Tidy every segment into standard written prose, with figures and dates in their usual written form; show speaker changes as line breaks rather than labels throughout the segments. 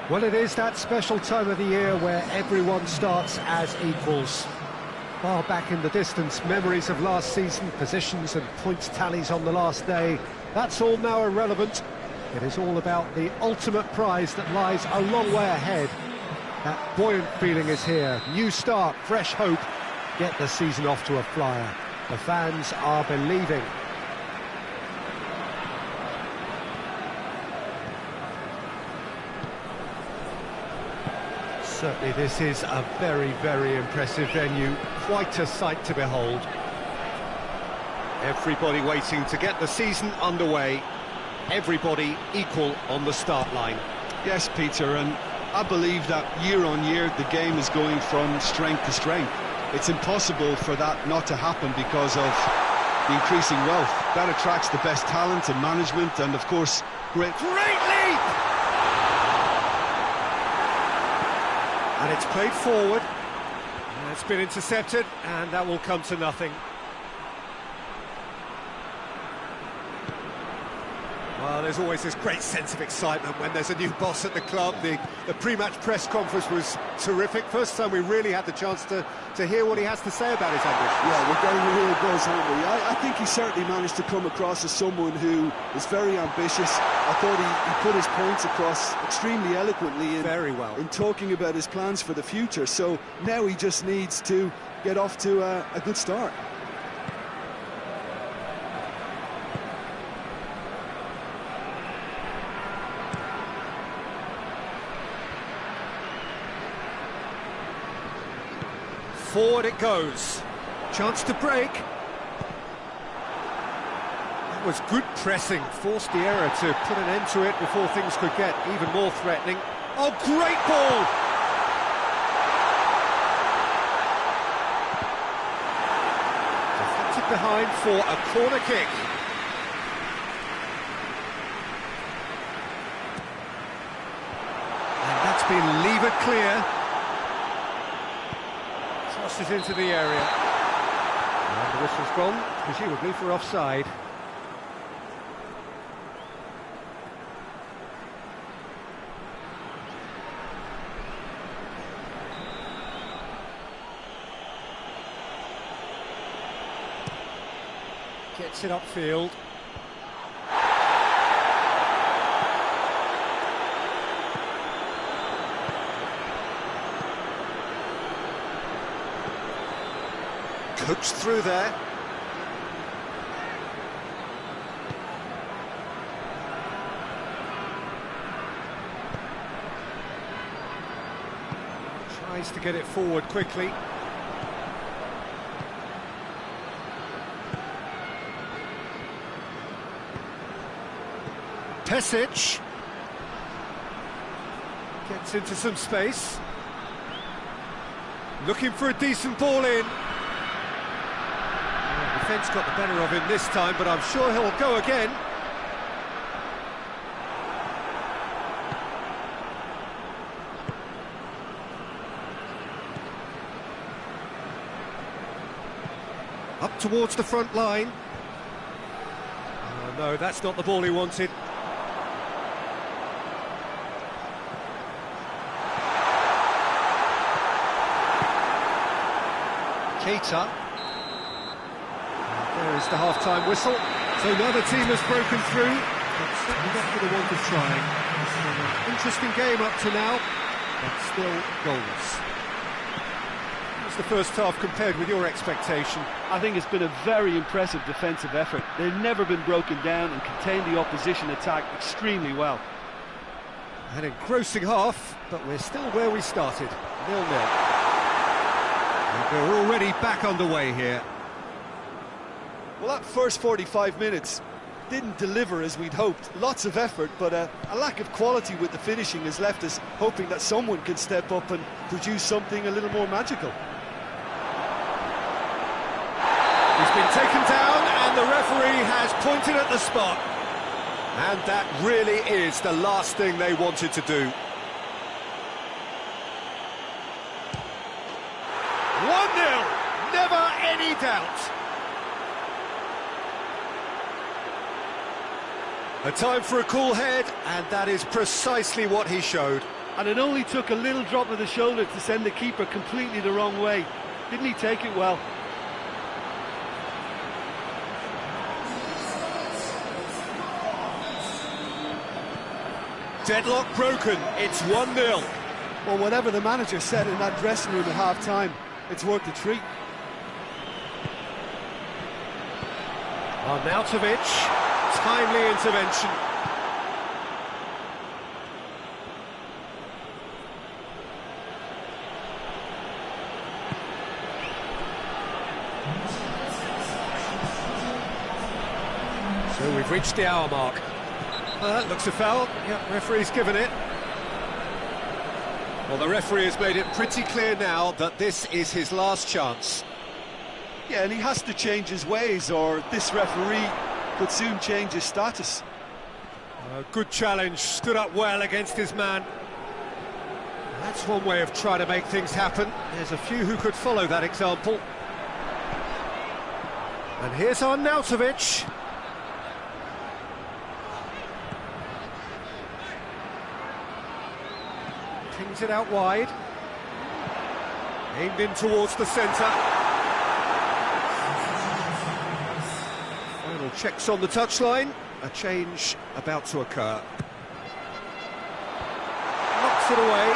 Well, it is that special time of the year where everyone starts as equals. Far back in the distance, memories of last season, positions and points tallies on the last day, that's all now irrelevant. It is all about the ultimate prize that lies a long way ahead. That buoyant feeling is here. New start, fresh hope. Get the season off to a flyer. The fans are believing. Certainly this is a very, very impressive venue. Quite a sight to behold. Everybody waiting to get the season underway. Everybody equal on the start line.
Yes, Peter, and I believe that year on year the game is going from strength to strength. It's impossible for that not to happen because of the increasing wealth. That attracts the best talent and management and, of course, great
leap! And it's played forward. And it's been intercepted, and that will come to nothing. Well, there's always this great sense of excitement when there's a new boss at the club. The pre-match press conference was terrific. First time we really had the chance to hear what he has to say about his ambition.
Yeah, we're getting a real buzz, aren't we? I think he certainly managed to come across as someone who is very ambitious. I thought he put his points across extremely eloquently in talking about his plans for the future. So now he just needs to get off to a good start.
Forward it goes. Chance to break. That was good pressing. Forced the error to put an end to it before things could get even more threatening. Oh, great ball! Deflected behind for a corner kick. And that's been levered clear. It into the area. And the whistle's gone, presumably for offside. Gets it upfield. Coached through there. Tries to get it forward quickly. Pesic gets into some space. Looking for a decent ball in. Defence got the better of him this time, but I'm sure he'll go again. Up towards the front line. Oh no, that's not the ball he wanted. Keita. There is the half-time whistle. So neither team has broken through, but certainly not for the want of trying. It's been an interesting game up to now, but still goalless. What's the first half compared with your expectation?
I think it's been a very impressive defensive effort. They've never been broken down and contained the opposition attack extremely well.
An engrossing half, but we're still where we started, 0-0. And we're already back underway here.
Well, that first 45 minutes didn't deliver as we'd hoped. Lots of effort, but a lack of quality with the finishing has left us hoping that someone can step up and produce something a little more magical.
He's been taken down and the referee has pointed at the spot. And that really is the last thing they wanted to do. 1-0, never any doubt. A time for a cool head, and that is precisely what he showed.
And it only took a little drop of the shoulder to send the keeper completely the wrong way. Didn't he take it well?
Deadlock broken, it's 1-0.
Well, whatever the manager said in that dressing room at half-time, it's worth a treat.
Arnautovic, timely intervention. So we've reached the hour mark. That looks a foul. Yep, referee's given it. Well, the referee has made it pretty clear now that this is his last chance.
Yeah, and he has to change his ways, or this referee could soon change his status.
Good challenge, stood up well against his man. That's one way of trying to make things happen. There's a few who could follow that example. And here's Arnautovic. Pings it out wide. Aimed in towards the centre. Final checks on the touchline. A change about to occur. Knocks it away.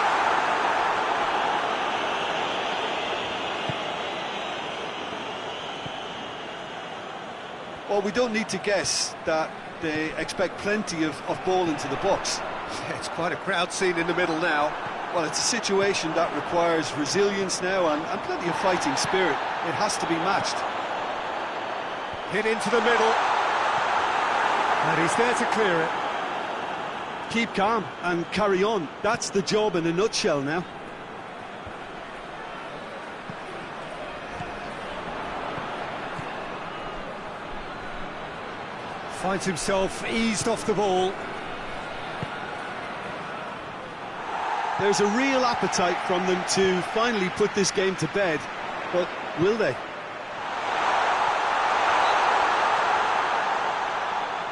Well, we don't need to guess that they expect plenty of ball into the box.
It's quite a crowd scene in the middle now.
Well, it's a situation that requires resilience now and plenty of fighting spirit. It has to be matched.
Hit into the middle. And he's there to clear it.
Keep calm and carry on. That's the job in a nutshell now.
Finds himself eased off the ball.
There's a real appetite from them to finally put this game to bed, but will they?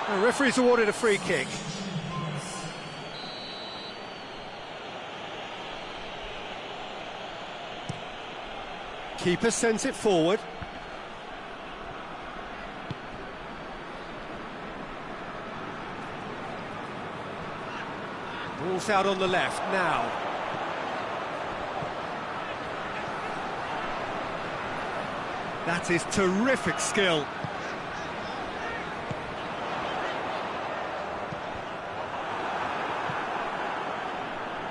The referee's awarded a free kick. Keeper sends it forward. Ball's out on the left now. That is terrific skill.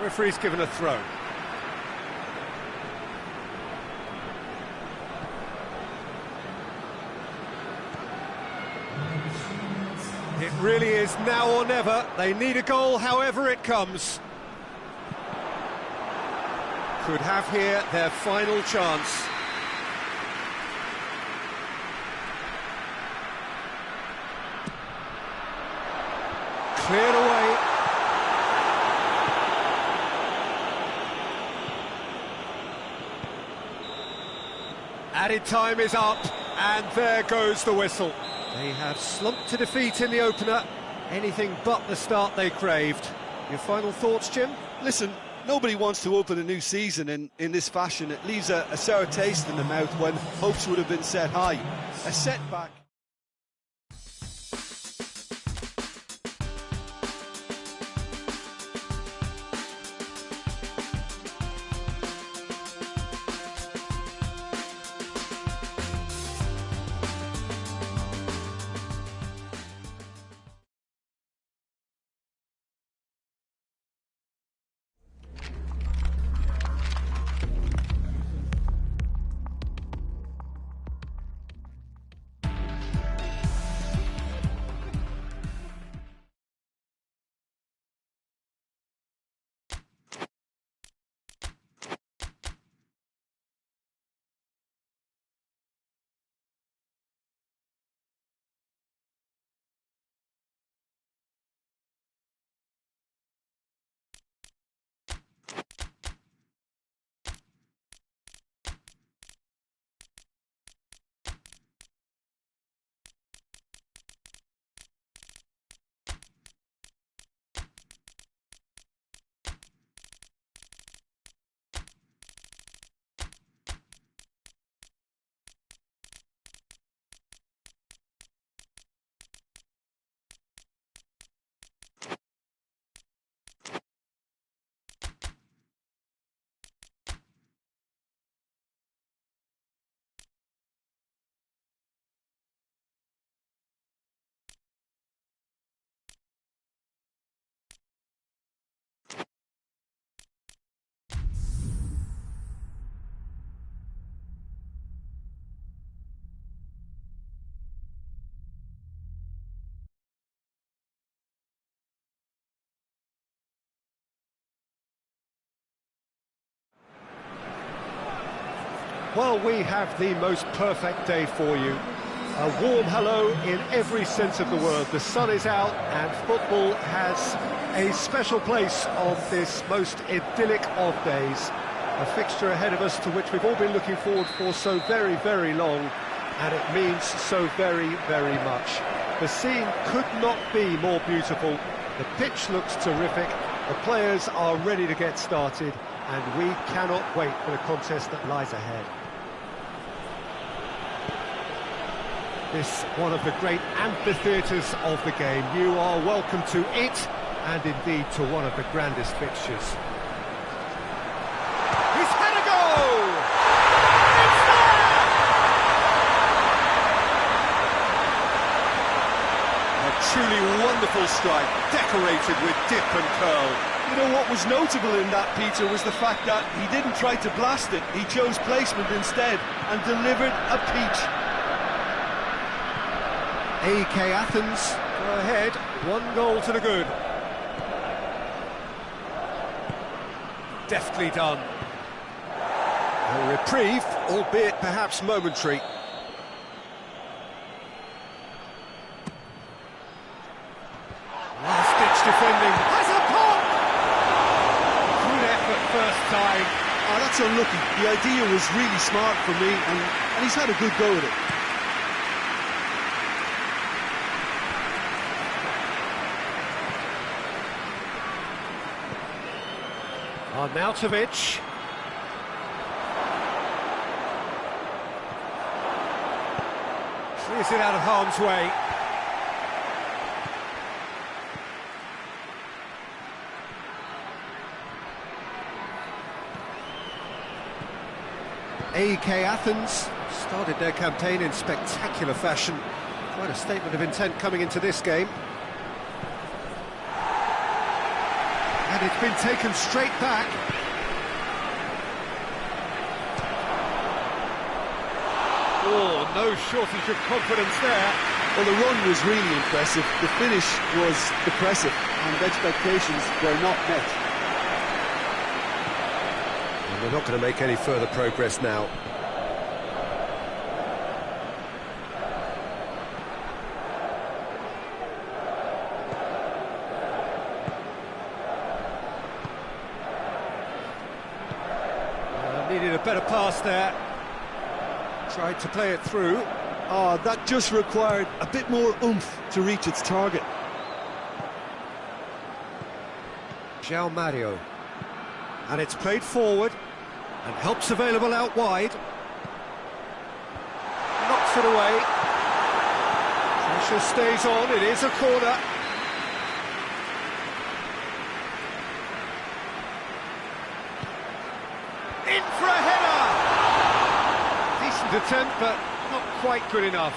Referee's given a throw. It really is now or never. They need a goal however it comes. Could have here their final chance. Cleared away. Added time is up, and there goes the whistle. They have slumped to defeat in the opener. Anything but the start they craved. Your final thoughts, Jim?
Listen, nobody wants to open a new season in this fashion. It leaves a sour taste in the mouth when hopes would have been set high. A setback.
Well, we have the most perfect day for you. A warm hello in every sense of the word. The sun is out and football has a special place on this most idyllic of days. A fixture ahead of us to which we've all been looking forward for so very, very long, and it means so very, very much. The scene could not be more beautiful. The pitch looks terrific, the players are ready to get started, and we cannot wait for the contest that lies ahead. This one of the great amphitheatres of the game. You are welcome to it, and indeed to one of the grandest fixtures. He's had a goal! It's there!
A truly wonderful strike, decorated with dip and curl.
You know, what was notable in that, Peter, was the fact that he didn't try to blast it. He chose placement instead and delivered a peach.
AK Athens go ahead, 1 goal to the good. Deftly done. A reprieve, albeit perhaps momentary. Last-ditch defending. Has a pop! Good effort first time.
Oh, that's unlucky. The idea was really smart for me, and he's had a good go at it.
Arnautovic. Clears it out of harm's way. AK Athens started their campaign in spectacular fashion. Quite a statement of intent coming into this game. And it's been taken straight back. Oh, no shortage of confidence there.
Well, the run was really impressive. The finish was depressive, and expectations were not met.
And we're not going to make any further progress now. Needed a better pass there. Tried to play it through.
Oh, that just required a bit more oomph to reach its target.
João Mario. And it's played forward. And help's available out wide. Knocks it away. Pressure stays on. It is a corner. In for a header! Decent attempt, but not quite good enough.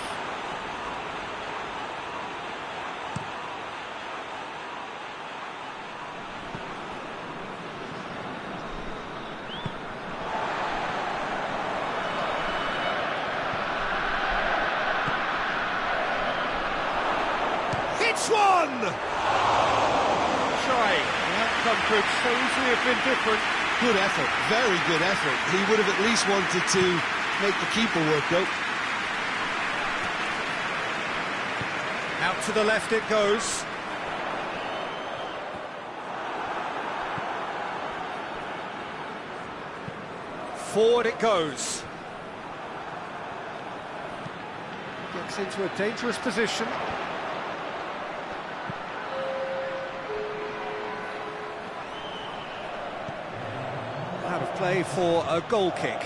It's one! Try. The outcome could so easily have been different.
Good effort, very good effort. He would have at least wanted to make the keeper work out.
Out to the left it goes. Forward it goes. Gets into a dangerous position. Out of play for a goal kick.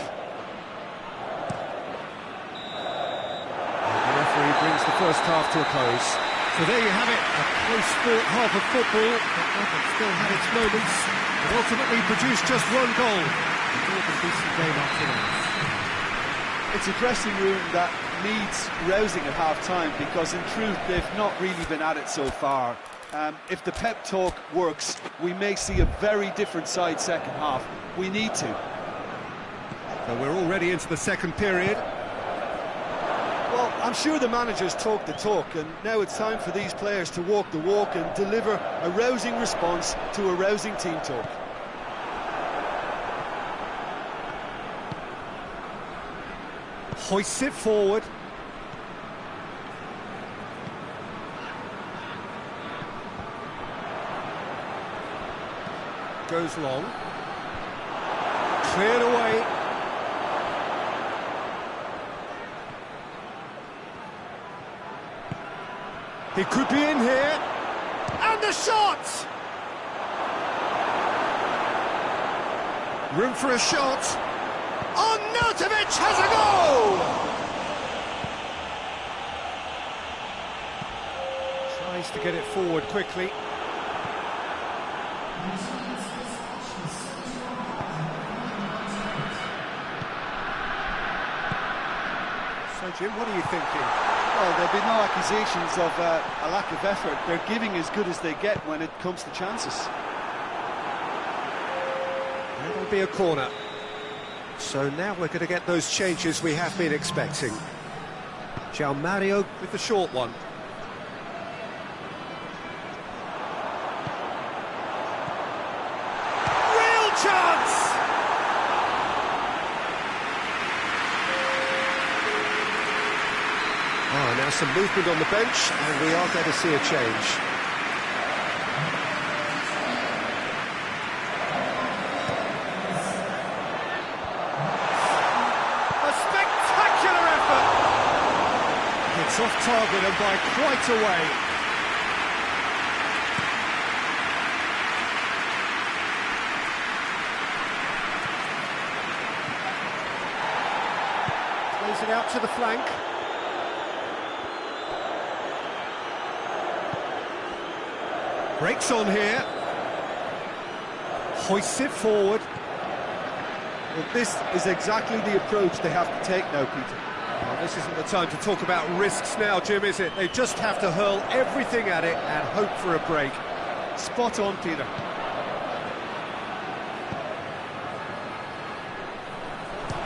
And the referee brings the first half to a close. So there you have it, a close-fought half of football, but one that still had its moments, and ultimately produced just 1 goal. A more than decent game after that.
It's a dressing room that needs rousing at half-time, because in truth they've not really been at it so far. If the pep talk works, we may see a very different side second half. We need to.
So we're already into the second period.
Well, I'm sure the managers talk the talk, and now it's time for these players to walk the walk and deliver a rousing response to a rousing team talk.
Hoists it forward. Goes long. Cleared away. He could be in here. And the shot! Room for a shot. Oh, Nautovic has a goal! Tries to get it forward quickly. So, Jim, what are you thinking?
Well, there'll be no accusations of a lack of effort. They're giving as good as they get when it comes to chances.
That'll be a corner. So now we're going to get those changes we have been expecting. João Mario with the short one. Real chance! Oh, now some movement on the bench, and we are going to see a change. It's off target and by quite a way. Plays it out to the flank. Breaks on here. Hoists it forward.
Well, this is exactly the approach they have to take now, Peter.
Well, this isn't the time to talk about risks now, Jim, is it? They just have to hurl everything at it and hope for a break.
Spot on, Peter.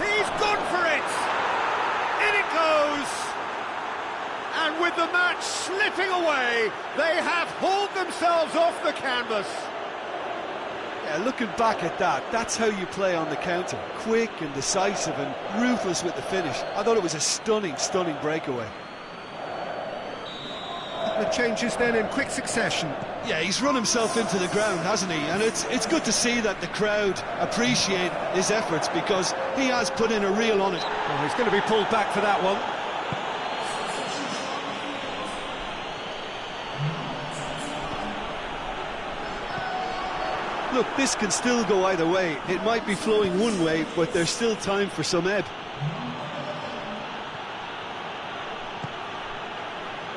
He's gone for it! In it goes! And with the match slipping away, they have hauled themselves off the canvas.
Yeah, looking back at that, that's how you play on the counter. Quick and decisive and ruthless with the finish. I thought it was a stunning, stunning breakaway.
The changes then in quick succession.
Yeah, he's run himself into the ground, hasn't he? And it's good to see that the crowd appreciate his efforts because he has put in a reel on it.
Well, he's going to be pulled back for that one.
Look, this can still go either way. It might be flowing one way, but there's still time for some ebb.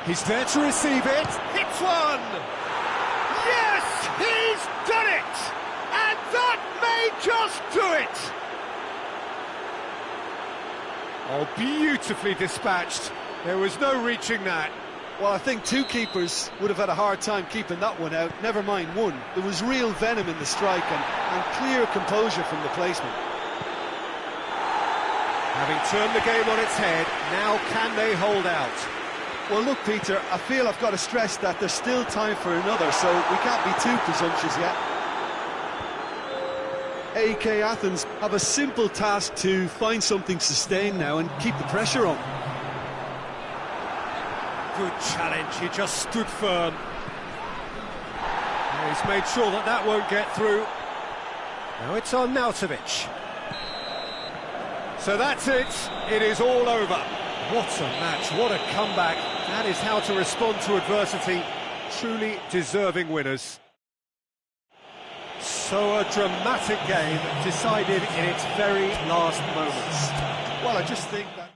He's there to receive it. Hits one! Yes, he's done it! And that may just do it! Oh, beautifully dispatched. There was no reaching that.
Well, I think two keepers would have had a hard time keeping that one out, never mind one. There was real venom in the strike and clear composure from the placement.
Having turned the game on its head, now can they hold out?
Well, look, Peter, I feel I've got to stress that there's still time for another, so we can't be too presumptuous yet. AK Athens have a simple task to find something sustained now and keep the pressure on.
Good challenge, he just stood firm. He's made sure that that won't get through. Now it's on Nautovic. So that's it, it is all over. What a match, what a comeback. That is how to respond to adversity. Truly deserving winners. So a dramatic game decided in its very last moments.
Well, I just think that...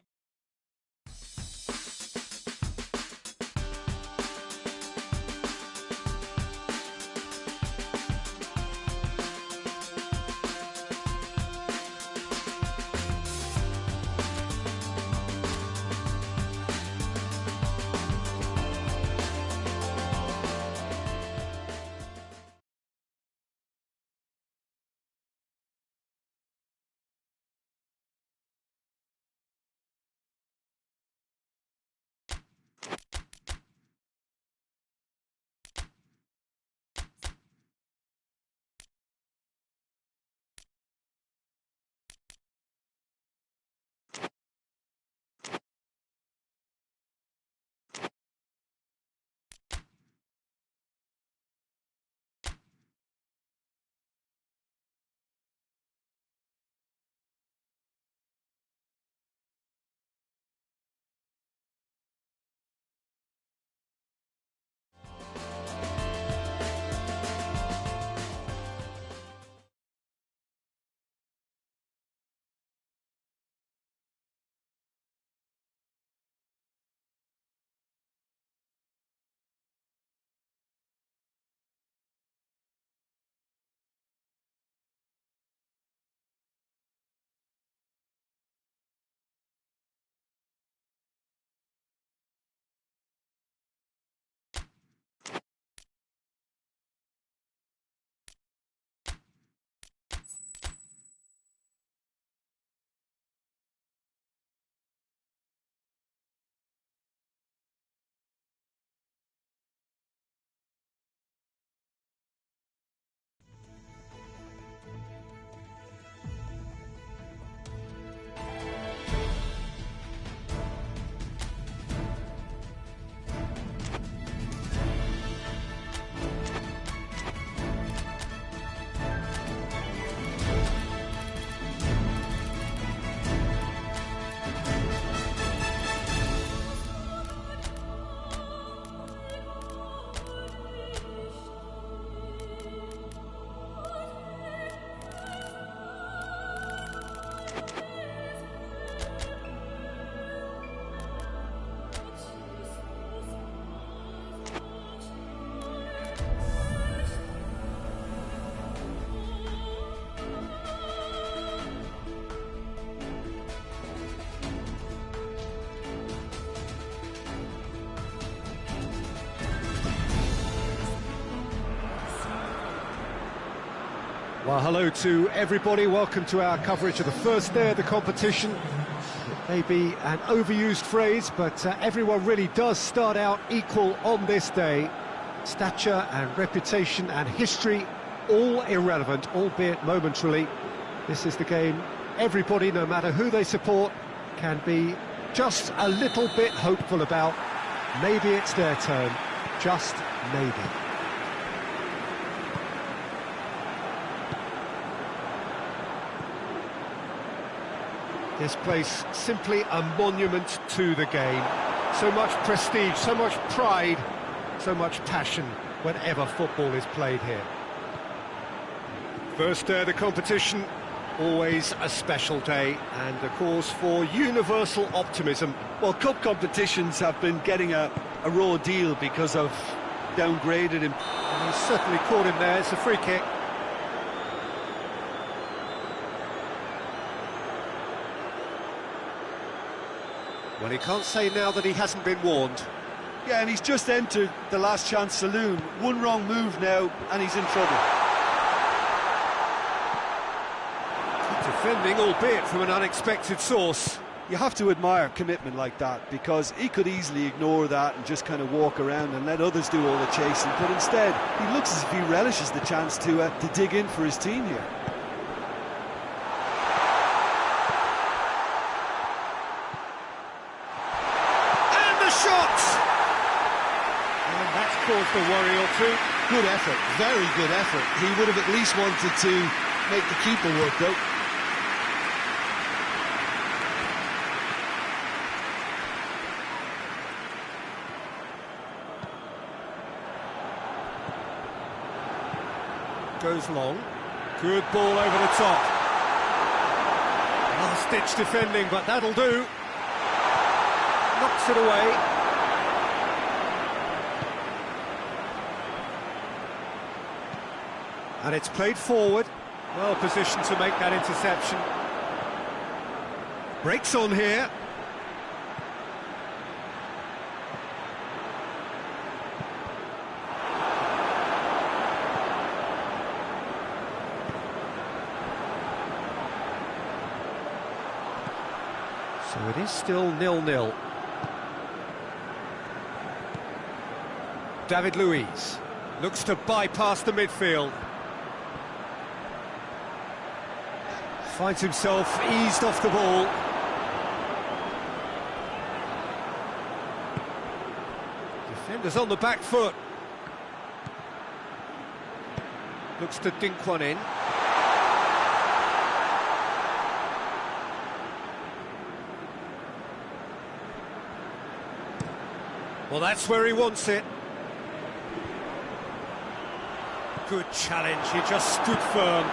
Well, hello to everybody. Welcome to our coverage of the first day of the competition. It may be an overused phrase, but everyone really does start out equal on this day. Stature and reputation and history, all irrelevant, albeit momentarily. This is the game everybody, no matter who they support, can be just a little bit hopeful about. Maybe it's their turn, just maybe. This place simply a monument to the game. So much prestige, so much pride, so much passion whenever football is played here. First day of the competition, always a special day, and a cause for universal optimism.
Well, cup competitions have been getting a raw deal because of downgraded him.
And he's certainly caught him there. It's a free kick. Well, he can't say now that he hasn't been warned.
Yeah, and he's just entered the last chance saloon. One wrong move now, and he's in trouble.
Good defending, albeit from an unexpected source.
You have to admire commitment like that, because he could easily ignore that and just kind of walk around and let others do all the chasing, but instead, he looks as if he relishes the chance to dig in for his team here.
Caused a worry or two.
Good effort, very good effort. He would have at least wanted to make the keeper work, though.
Goes long. Good ball over the top. Last-ditch defending, but that'll do. Knocks it away. And it's played forward, well positioned to make that interception. Breaks on here. So it is still 0-0. David Luiz looks to bypass the midfield. Finds himself eased off the ball. Defenders on the back foot. Looks to dink one in. Well, that's where he wants it. Good challenge, he just stood firm.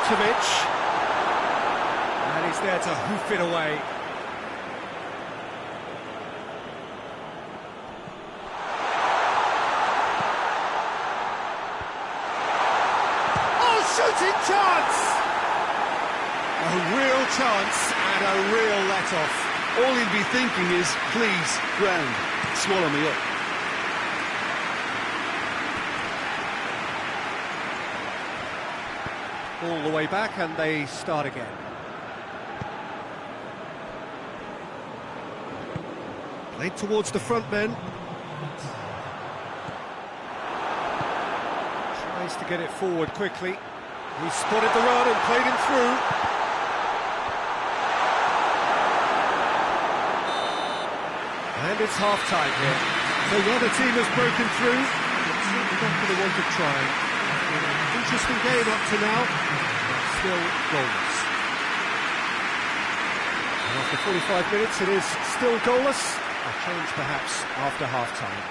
And he's there to hoof it away. Oh, shooting chance! A real chance and a real let-off.
All he'd be thinking is, please, ground, swallow me up.
All the way back, and they start again. Played towards the front men. Tries to get it forward quickly. He spotted the run and played him through. And it's half-time here. So the other team has broken through. It's certainly not going to want to try. Interesting game up to now, but still goalless. And after 45 minutes it is still goalless. A change perhaps after half-time.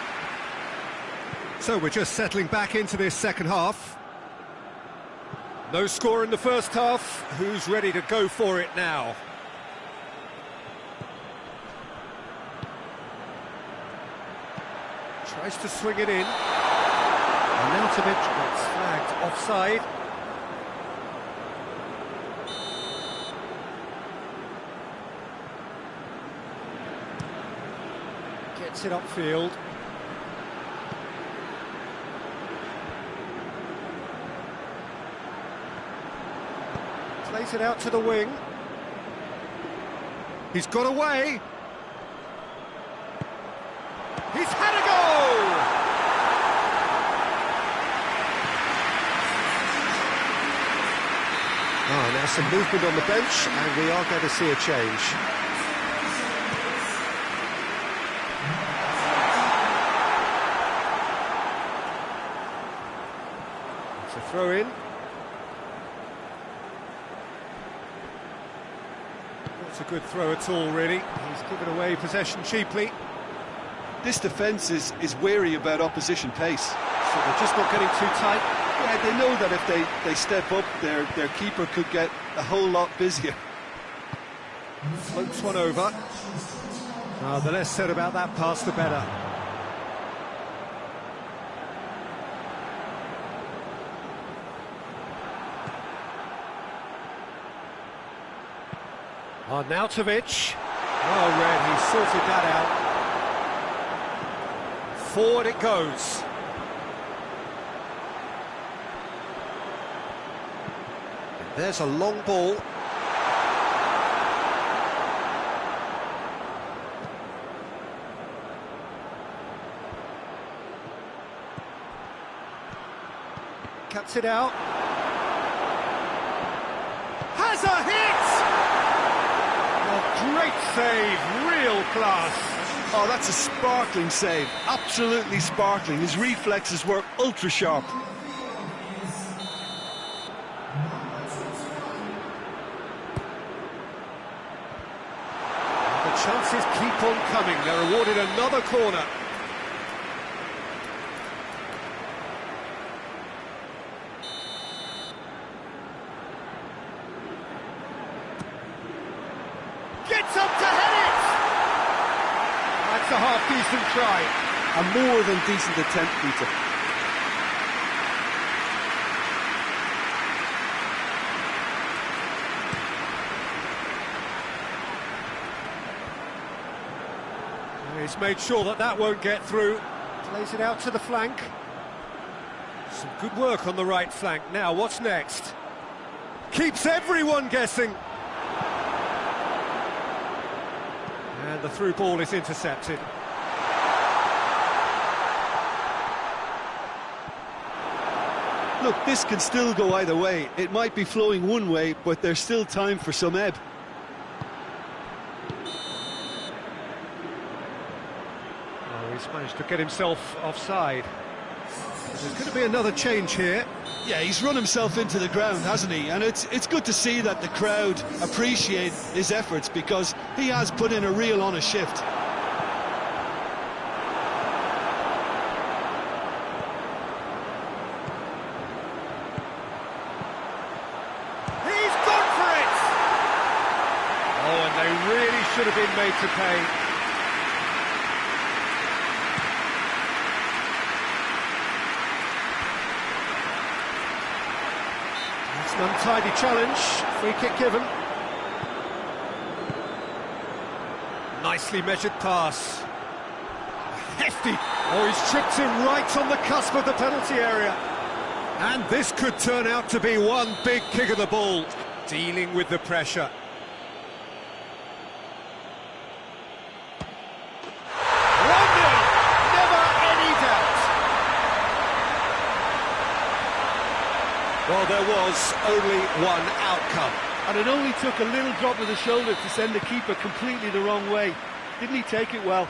So we're just settling back into this second half. No score in the first half. Who's ready to go for it now? Tries to swing it in. Arnautovic gets flagged offside. Gets it upfield. Plays it out to the wing. He's got away. He's had a goal! Oh, now some movement on the bench, and we are going to see a change. It's a throw in. Not a good throw at all, really. He's given away possession cheaply.
This defence is wary about opposition pace.
So they're just not getting too tight.
Yeah, they know that if they step up, their keeper could get a whole lot busier.
Floats one over. The less said about that pass, the better. Arnautovic. Oh, Red, he sorted that out. Forward it goes. And there's a long ball. Cuts it out. Has a hit! A great save, real class.
Oh, that's a sparkling save, absolutely sparkling. His reflexes were ultra sharp.
The chances keep on coming. They're awarded another corner. Gets up to head it! That's a half-decent try.
A more than decent attempt, Peter.
He's made sure that that won't get through. Plays it out to the flank. Some good work on the right flank. Now, what's next? Keeps everyone guessing. And the through ball is intercepted.
Look, this can still go either way. It might be flowing one way, but there's still time for some ebb.
Oh, he's managed to get himself offside. There's going to be another change here.
Yeah, he's run himself into the ground, hasn't he? And it's good to see that the crowd appreciate his efforts, because he has put in a real honest shift.
He's gone for it! Oh, and they really should have been made to pay. It's an untidy challenge. Free kick given. Nicely measured pass. Hefty. Oh, he's tripped him right on the cusp of the penalty area. And this could turn out to be one big kick of the ball. Dealing with the pressure. Well, there was only one outcome.
And it only took a little drop of the shoulder to send the keeper completely the wrong way. Didn't he take it well?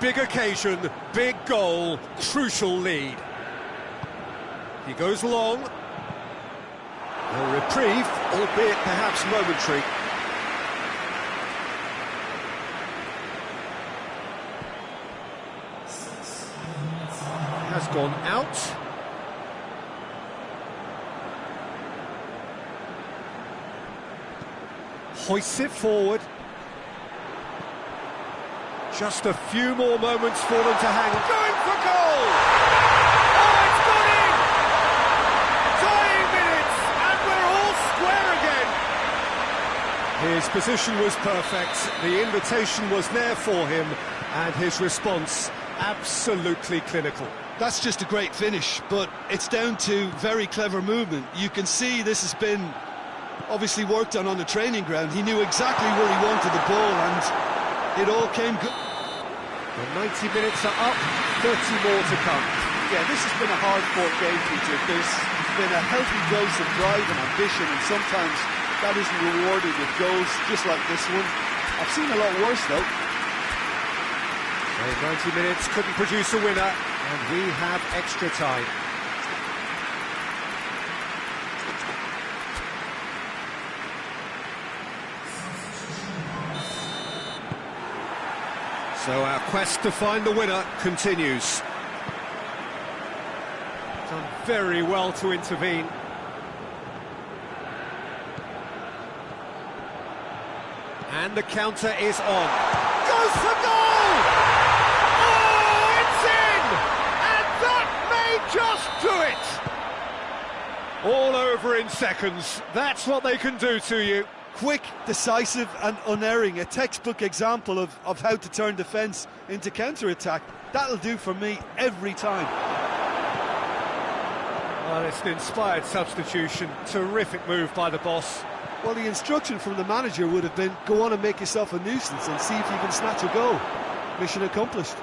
Big occasion, big goal, crucial lead. He goes long. A reprieve, albeit perhaps momentary. Has gone out. Hoists it forward. Just a few more moments for them to hang on. Going for goal! Oh, it's gone in! Dying minutes, and we're all square again! His position was perfect, the invitation was there for him, and his response absolutely clinical.
That's just a great finish, but it's down to very clever movement. You can see this has been obviously worked on the training ground. He knew exactly where he wanted the ball, and it all came good.
The 90 minutes are up, 30 more to come.
Yeah, this has been a hard-fought game, Peter. There's been a healthy dose of drive and ambition, and sometimes that isn't rewarded with goals, just like this one. I've seen a lot worse, though.
Well, 90 minutes couldn't produce a winner, and we have extra time. So our quest to find the winner continues. Done very well to intervene. And the counter is on. Goes for goal! Oh, it's in! And that may just do it! All over in seconds. That's what they can do to you.
Quick, decisive and unerring, a textbook example of how to turn defence into counter-attack. That'll do for me every time.
Well, it's an inspired substitution, terrific move by the boss.
Well, the instruction from the manager would have been, go on and make yourself a nuisance and see if you can snatch a goal. Mission accomplished.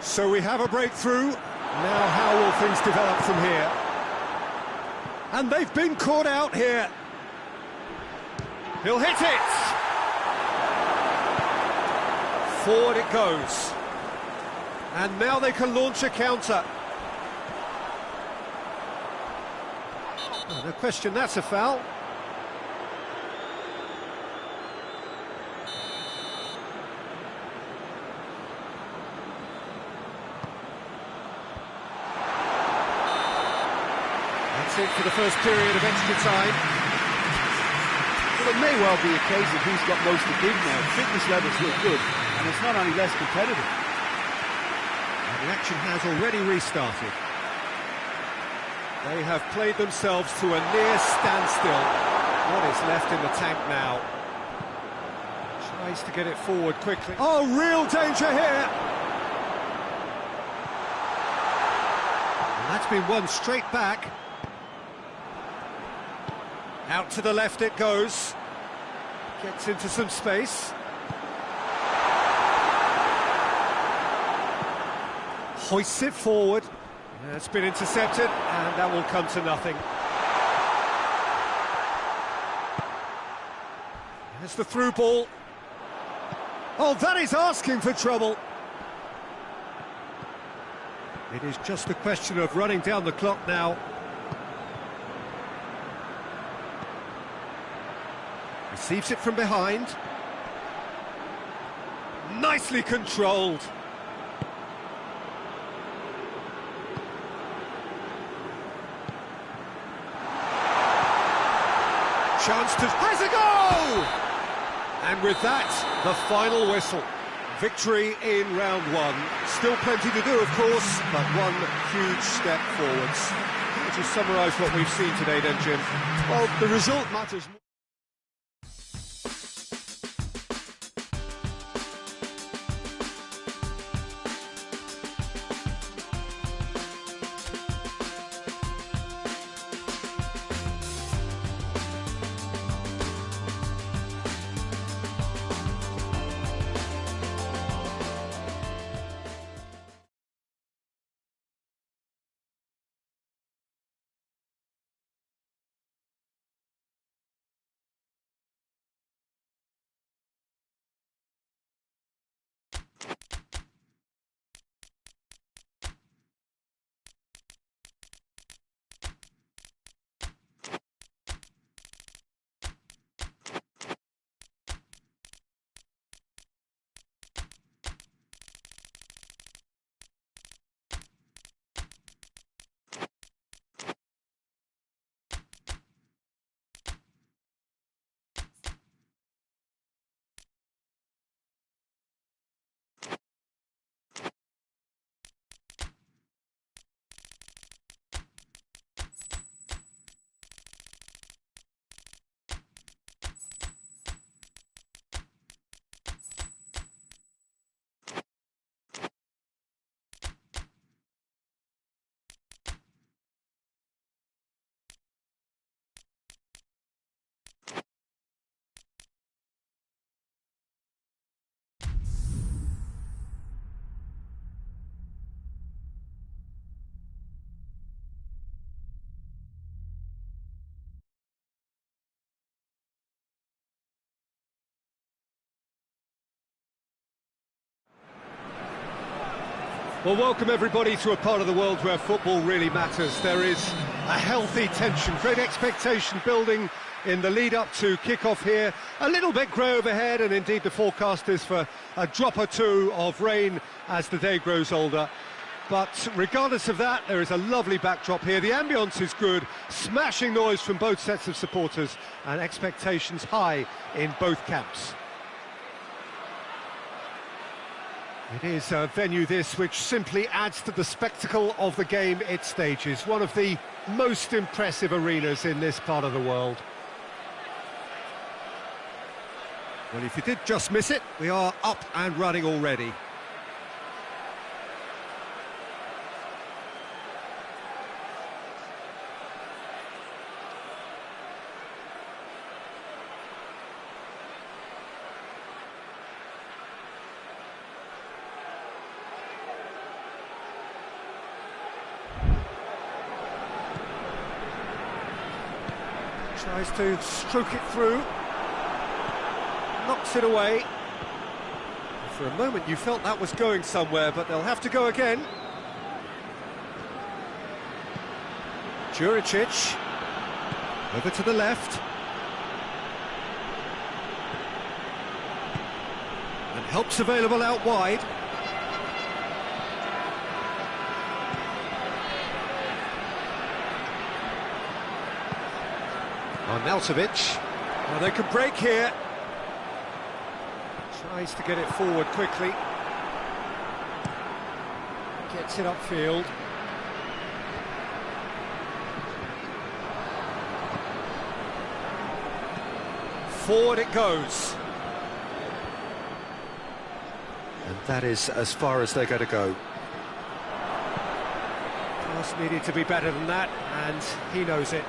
So we have a breakthrough. Now how will things develop from here? And they've been caught out here. He'll hit it! Forward it goes. And now they can launch a counter. Oh, no question, that's a foul. That's it for the first period of extra time.
Well, it may well be a case of who's got most to give now. Fitness levels look good, and it's not any less competitive.
And the action has already restarted. They have played themselves to a near standstill. What is left in the tank now? Tries to get it forward quickly. Oh, real danger here! And that's been won straight back. Out to the left it goes. Gets into some space. Hoists it forward. It's been intercepted, and that will come to nothing. There's the through ball. Oh, that is asking for trouble. It is just a question of running down the clock now. Receives it from behind. Nicely controlled. Chance to... has a goal! And with that, the final whistle. Victory in round one. Still plenty to do, of course, but one huge step forwards. How would you summarise what we've seen today then, Jim?
Well, the result matters more.
Well, welcome everybody to a part of the world where football really matters. There is a healthy tension, great expectation building in the lead-up to kick-off here. A little bit grey overhead, and indeed the forecast is for a drop or two of rain as the day grows older. But regardless of that, there is a lovely backdrop here. The ambience is good, smashing noise from both sets of supporters, and expectations high in both camps. It is a venue this which simply adds to the spectacle of the game it stages. One of the most impressive arenas in this part of the world. Well, if you did just miss it, we are up and running already. Tries to stroke it through, knocks it away. For a moment you felt that was going somewhere, but they'll have to go again. Juricic, over to the left. And help's available out wide. Arnautovic, well, they can break here. Tries to get it forward quickly. Gets it upfield. Forward it goes. And that is as far as they're going to go. Pass needed to be better than that, and he knows it.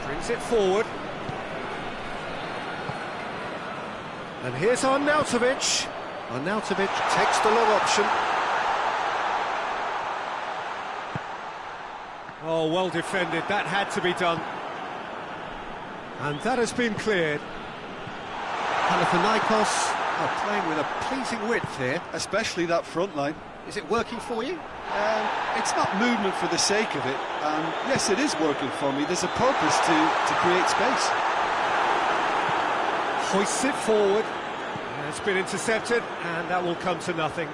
Brings it forward. And here's Arnautovic. Arnautovic takes the long option. Oh, well defended. That had to be done. And that has been cleared. Panathinaikos are playing with a pleasing width here.
Especially that front line.
Is it working for you?
It's not movement for the sake of it, and yes, it is working for me. There's a purpose to create space.
Hoists it forward. It's been intercepted, and that will come to nothing.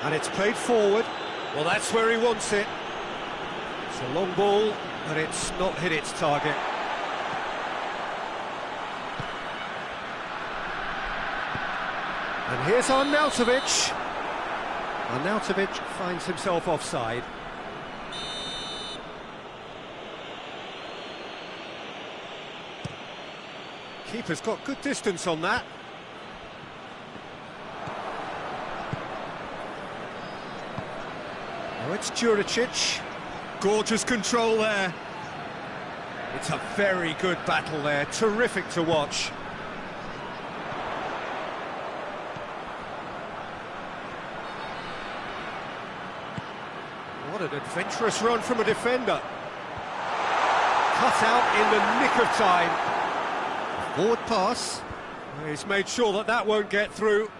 And it's played forward. Well, that's where he wants it. It's a long ball, but it's not hit its target. And here's Arnautovic. Arnautovic finds himself offside. Keeper's got good distance on that. Now it's Juricic. Gorgeous control there. It's a very good battle there. Terrific to watch. What an adventurous run from a defender. Cut out in the nick of time. Forward pass. He's made sure that that won't get through.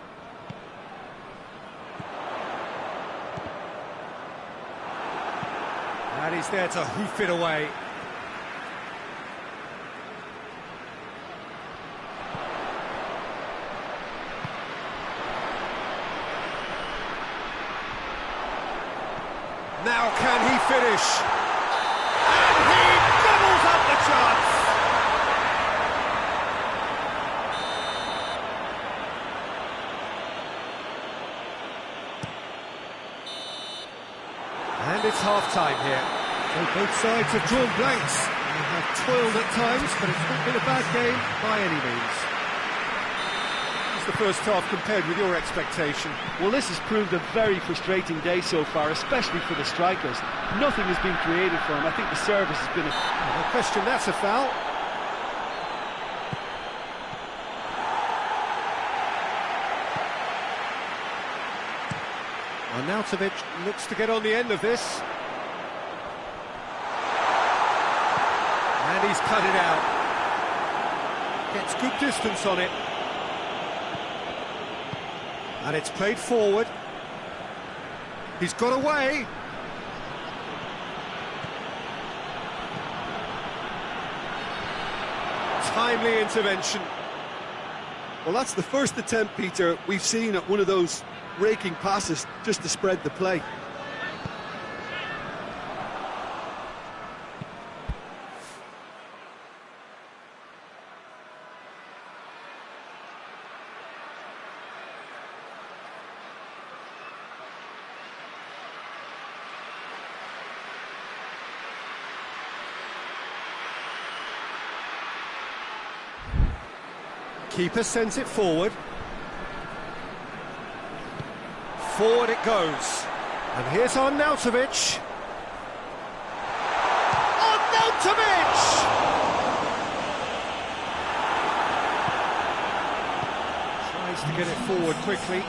And he's there to hoof it away. Now can he finish? And he doubles up the chance! And it's half-time here. So both sides have drawn blanks. They have toiled at times, but it's not been a bad game by any means. the first half compared with your expectation?
Well, this has proved a very frustrating day so far, especially for the strikers. Nothing has been created for them. I think the service has been
No question, that's a foul. Arnautovic looks to get on the end of this. And he's cut it out. Gets good distance on it. And it's played forward. He's got away. Timely intervention.
Well, that's the first attempt, Peter, we've seen at one of those raking passes just to spread the play.
Keeper sends it forward. Forward it goes. And here's Arnautovic. Arnautovic! Tries to get it forward quickly.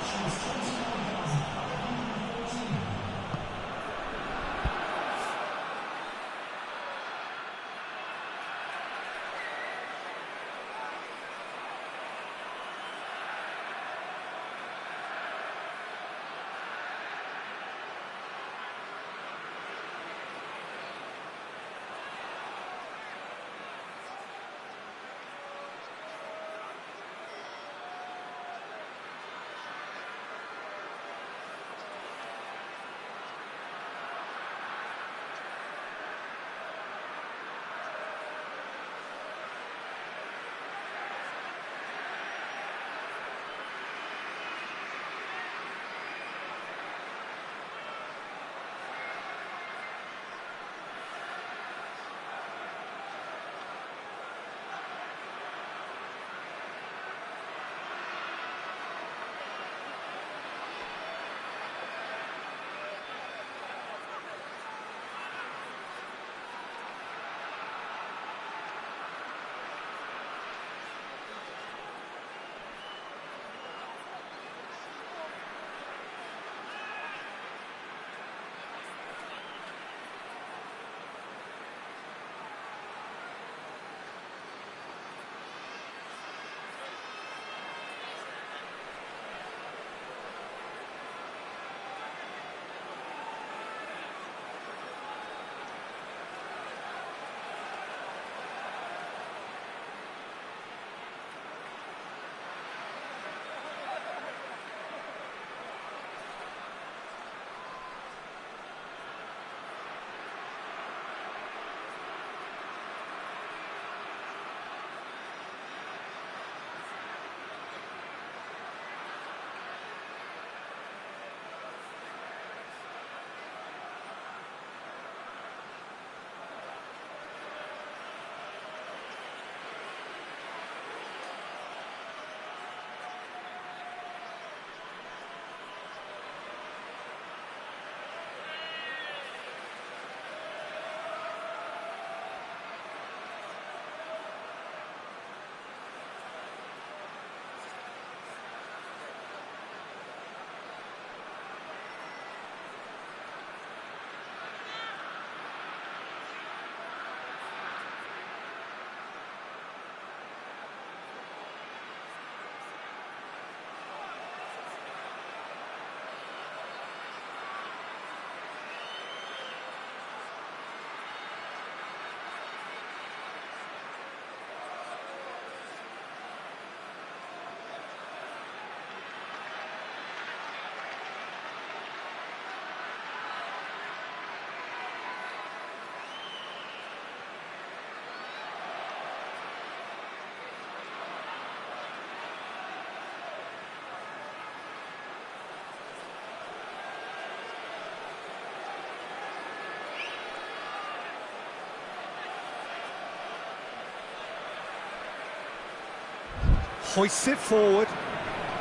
Hoists it forward.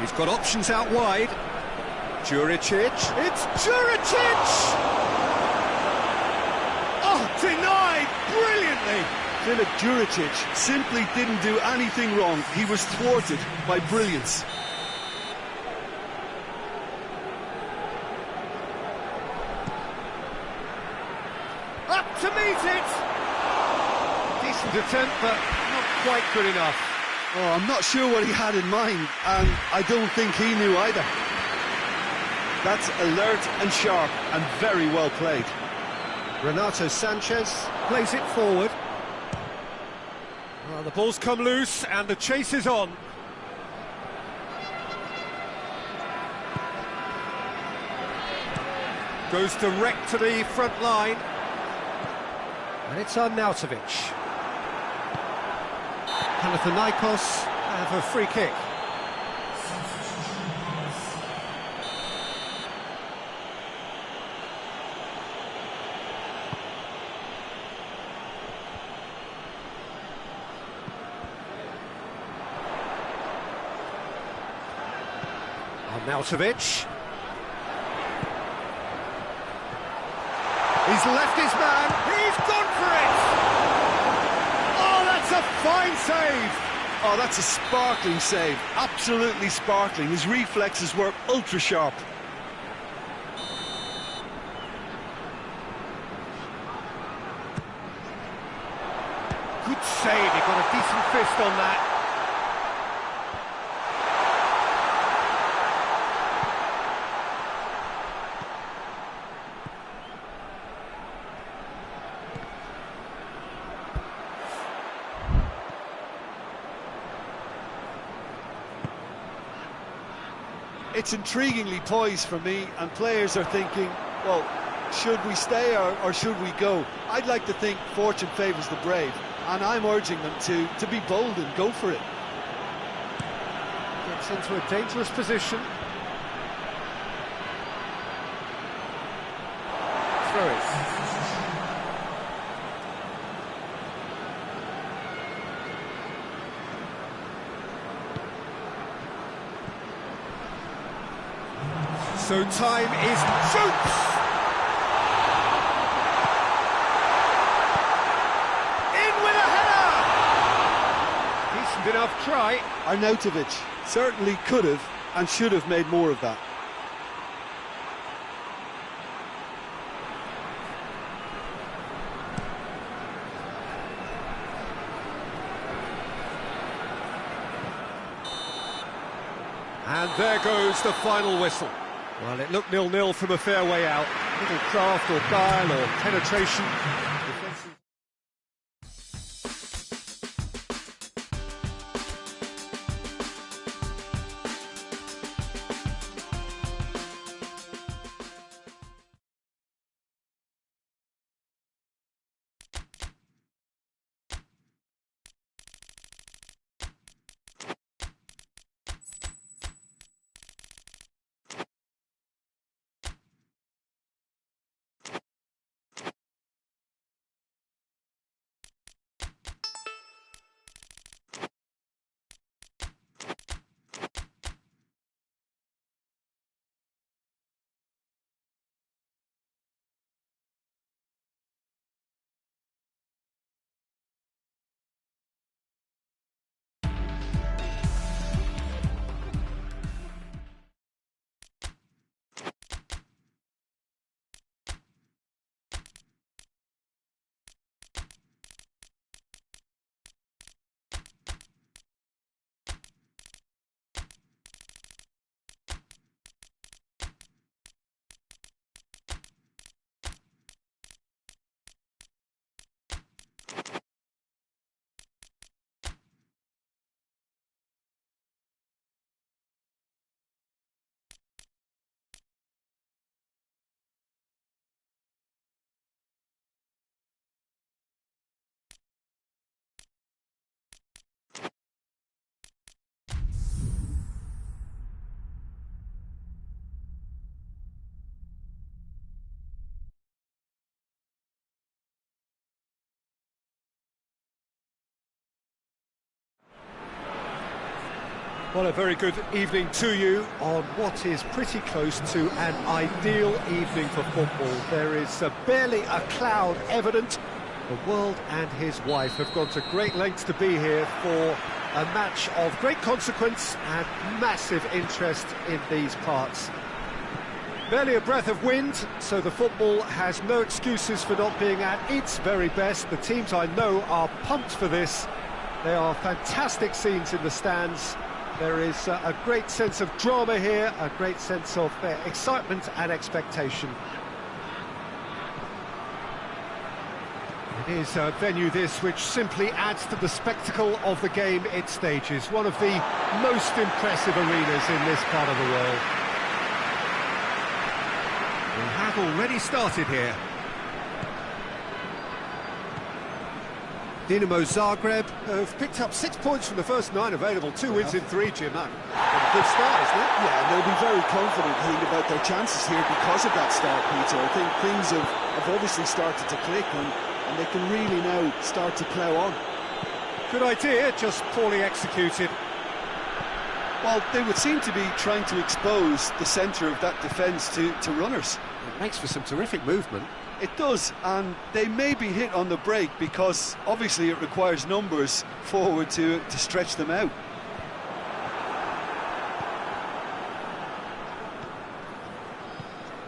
He's got options out wide. Juricic. It's Juricic!
Oh, denied brilliantly.
Filip Juricic simply didn't do anything wrong. He was thwarted by brilliance.
Up to meet it.
Decent attempt, but not quite good enough.
Oh, I'm not sure what he had in mind, and I don't think he knew either. That's alert and sharp and very well played.
Renato Sanchez plays it forward. Well, the ball's come loose and the chase is on. Goes direct to the front line. And it's Arnautovic. Panathinaikos have a free kick. Arnautovic. He's left his man. He's gone for it. Oh, that's a fine save.
Oh, that's a sparkling save. Absolutely sparkling. His reflexes were ultra sharp.
Good save. He got a decent fist on that.
It's intriguingly poised for me, and players are thinking, well, should we stay or should we go? I'd like to think fortune favours the brave, and I'm urging them to be bold and go for it.
Gets into a dangerous position. Throw it. So time is shoots! In with a header! Decent enough try.
Arnautovic certainly could have and should have made more of that.
And there goes the final whistle. Well, it looked 0-0 from a fair way out. Little craft or guile or penetration. Well, a very good evening to you on what is pretty close to an ideal evening for football. There is barely a cloud evident. The world and his wife have gone to great lengths to be here for a match of great consequence and massive interest in these parts. Barely a breath of wind, so the football has no excuses for not being at its very best. The teams I know are pumped for this. There are fantastic scenes in the stands. There is a great sense of drama here, a great sense of excitement and expectation. It is a venue this which simply adds to the spectacle of the game it stages. One of the most impressive arenas in this part of the world. We have already started here. Dinamo Zagreb have picked up 6 points from the first 9 available, 2 wins in 3, Jim. A good start, isn't it?
Yeah, and they'll be very confident, I think, about their chances here because of that start, Peter. I think things have obviously started to click and they can really now start to plough on.
Good idea, just poorly executed.
Well, they would seem to be trying to expose the centre of that defence to runners.
It makes for some terrific movement.
It does, and they may be hit on the break because obviously it requires numbers forward to stretch them out.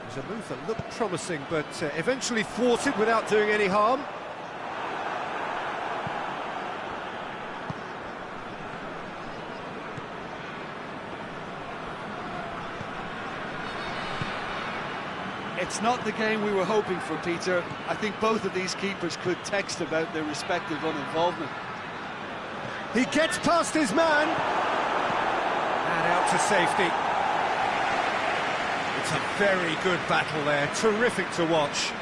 There's a move that looked promising, but eventually thwarted without doing any harm.
It's not the game we were hoping for, Peter. I think both of these keepers could text about their respective uninvolvement.
He gets past his man. And out to safety. It's a very good battle there, terrific to watch.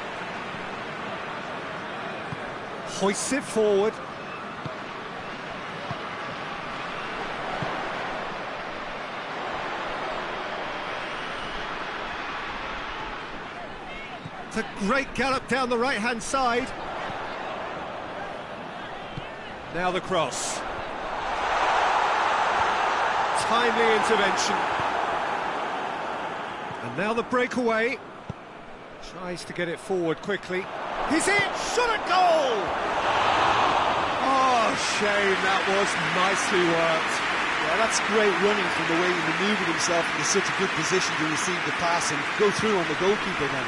Hoists it forward. It's a great gallop down the right-hand side. Now the cross. Timely intervention. And now the breakaway. Tries to get it forward quickly. He's in! Shot at goal! Oh, shame, that was nicely worked.
Yeah, that's great running from the way he manoeuvred himself into such a good position to receive the pass and go through on the goalkeeper then.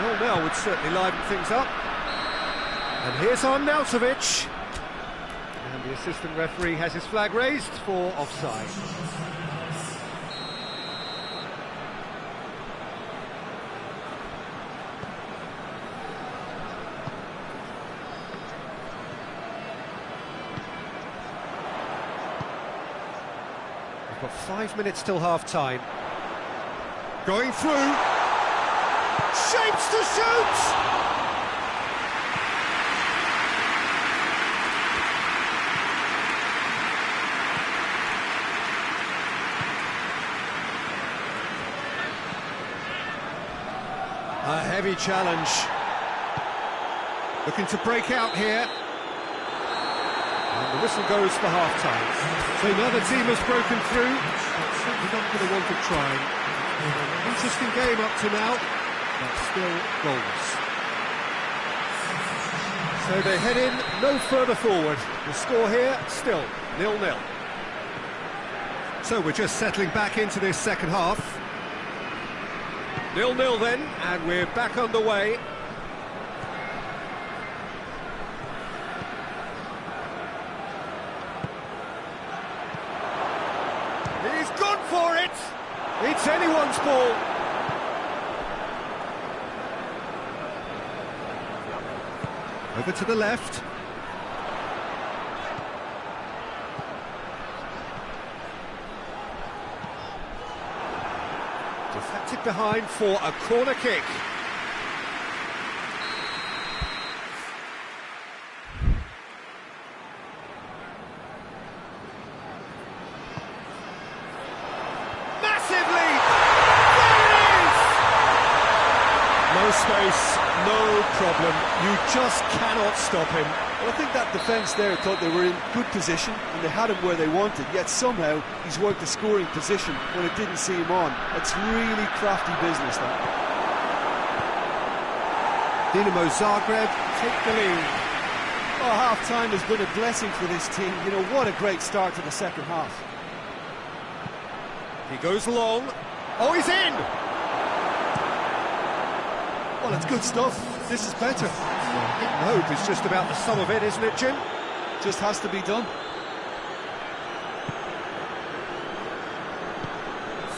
Well, now would certainly liven things up. And here's Arnautovic. And the assistant referee has his flag raised for offside. We've got 5 minutes till half-time. Going through. Shapes to shoot! A heavy challenge. Looking to break out here. And the whistle goes for half-time. So another team has broken through. It's certainly not for the want of trying. Interesting game up to now. But still goals. So they head in no further forward. The score here, still 0-0. So we're just settling back into this second half. 0-0 then, and we're back underway. He's gone for it! It's anyone's ball. Over to the left. Deflected behind for a corner kick. the space, no problem. You just cannot stop him.
Well, I think that defence there thought they were in good position and they had him where they wanted, yet somehow he's worked a scoring position when it didn't see him on. It's really crafty business, that.
Dinamo Zagreb take the lead.
Oh, half-time has been a blessing for this team. You know, what a great start to the second half.
He goes long. Oh, he's in!
Well, it's good stuff. This is better.
Hope is just about the sum of it, isn't it, Jim?
Just has to be done.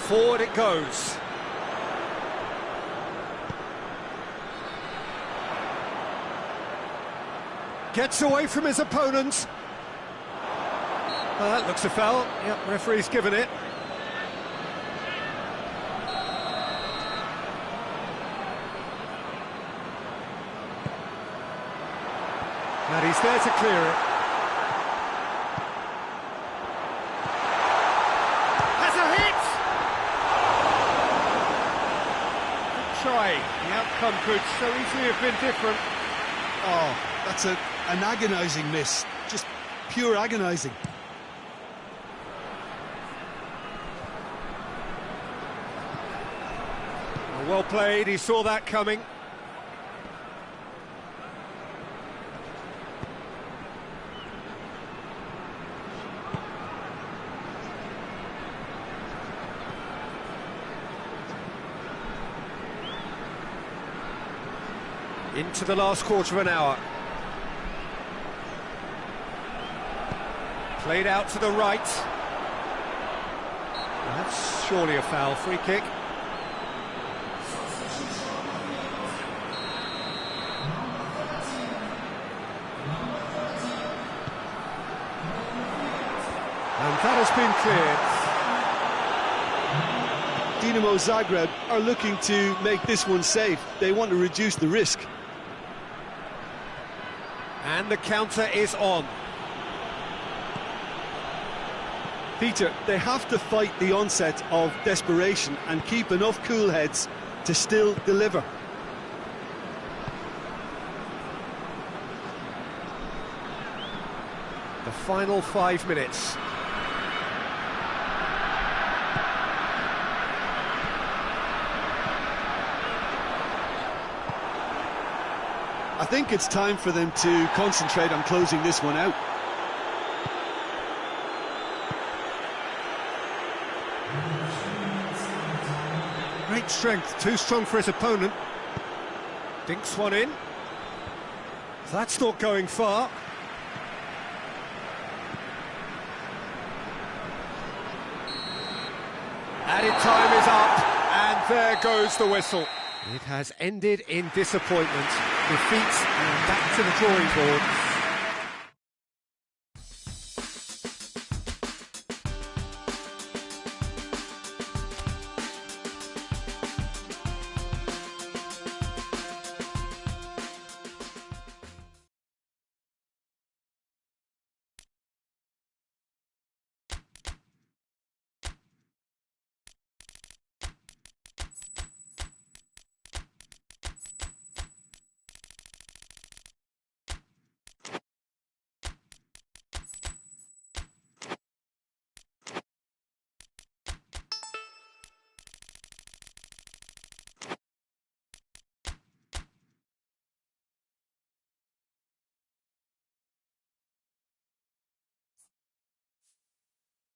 Forward it goes. Gets away from his opponent. That looks a foul. Yep, referee's given it. And he's there to clear it. Has a hit! Good try. The outcome could so easily have been different.
Oh, that's an agonising miss. Just pure agonising.
Well played, he saw that coming. Into the last quarter of an hour. Played out to the right. Well, that's surely a foul. Free kick. And that has been cleared.
Dinamo Zagreb are looking to make this one safe. They want to reduce the risk.
And the counter is on.
Peter, they have to fight the onset of desperation and keep enough cool heads to still deliver.
The final 5 minutes.
I think it's time for them to concentrate on closing this one out.
Great strength, too strong for his opponent. Dinks one in. That's not going far. Added time is up, and there goes the whistle. It has ended in disappointment. Defeat and back to the drawing board.